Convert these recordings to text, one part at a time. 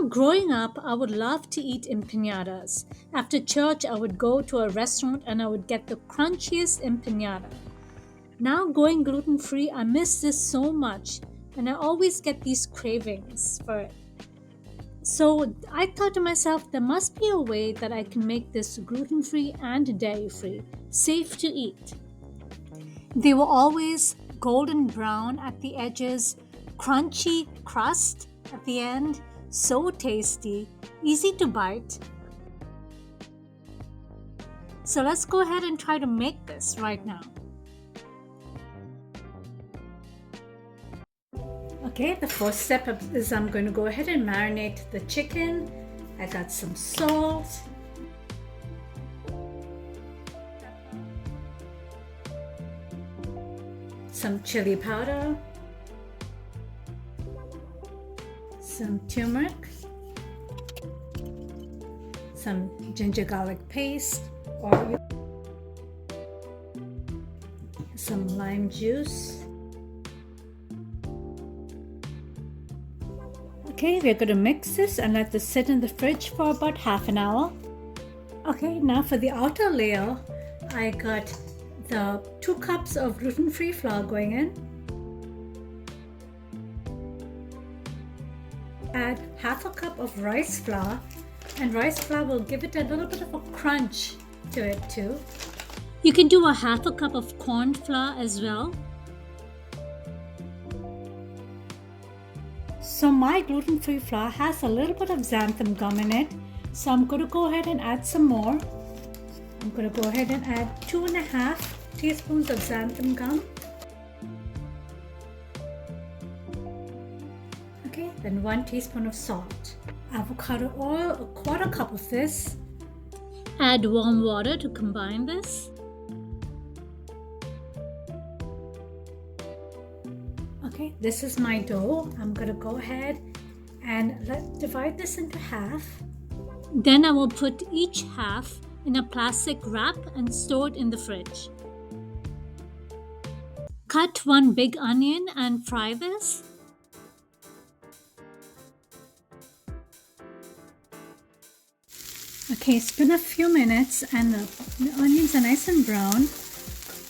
Growing up, I would love to eat empanadas. After church, I would go to a restaurant and I would get the crunchiest empanada. Now, going gluten free, I miss this so much and I always get these cravings for it. So, I thought to myself, there must be a way that I can make this gluten free and dairy free, safe to eat. They were always golden brown at the edges, crunchy crust at the end, so tasty, easy to bite. So let's go ahead and try to make this right now. Okay, the first step is I'm going to go ahead and marinate the chicken. I got some salt, some chili powder, some turmeric, some ginger garlic paste, oil, some lime juice. Okay, we're going to mix this and let this sit in the fridge for about half an hour. Okay, now for the outer layer, I got the 2 cups of gluten-free flour going in. Add half a cup of rice flour, and rice flour will give it a little bit of a crunch to it too. You can do a half a cup of corn flour as well. So my gluten-free flour has a little bit of xanthan gum in it, so I'm going to go ahead and add some more. I'm going to go ahead and add 2.5 teaspoons of xanthan gum. Okay, then 1 teaspoon of salt. Avocado oil, a 1/4 cup of this. Add warm water to combine this. Okay, this is my dough. I'm going to go ahead and divide this into half. Then I will put each half in a plastic wrap and store it in the fridge. Cut 1 big onion and fry this. Okay, it's been a few minutes and the onions are nice and brown.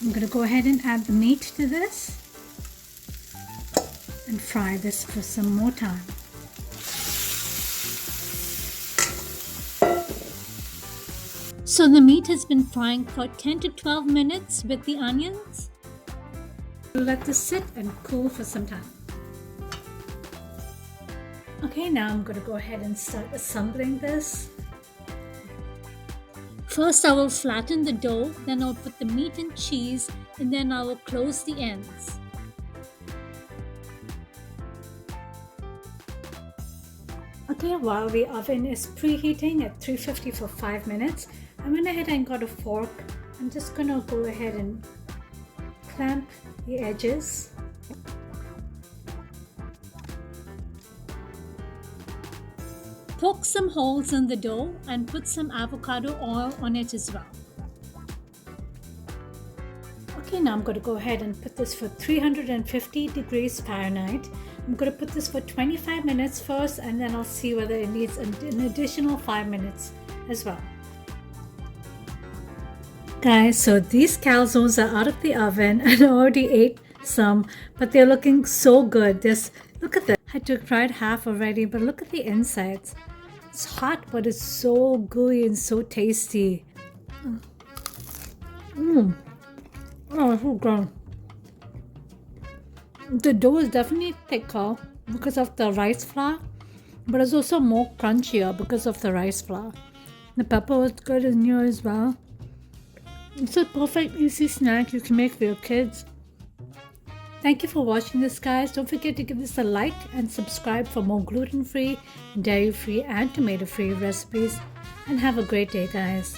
I'm going to go ahead and add the meat to this and fry this for some more time. So the meat has been frying for 10 to 12 minutes with the onions. Let this sit and cool for some time. Okay, now I'm going to go ahead and start assembling this. First I will flatten the dough, then I'll put the meat and cheese, and then I will close the ends. Okay, while the oven is preheating at 350 for 5 minutes, I went ahead and got a fork. I'm just going to go ahead and clamp the edges. Poke some holes in the dough and put some avocado oil on it as well. Okay, now I'm going to go ahead and put this for 350 degrees Fahrenheit. I'm going to put this for 25 minutes first, and then I'll see whether it needs an additional 5 minutes as well. Guys, so these calzones are out of the oven and I already ate some, but they're looking so good. Look at that. I took fried half already, but look at the insides. It's hot, but it's so gooey and so tasty. Oh, so good. The dough is definitely thicker because of the rice flour, but it's also more crunchier because of the rice flour. The pepper was good in here as well. It's a perfect easy snack you can make for your kids. Thank you for watching this, guys. Don't forget to give this a like and subscribe for more gluten-free, dairy-free and tomato-free recipes. And have a great day, guys.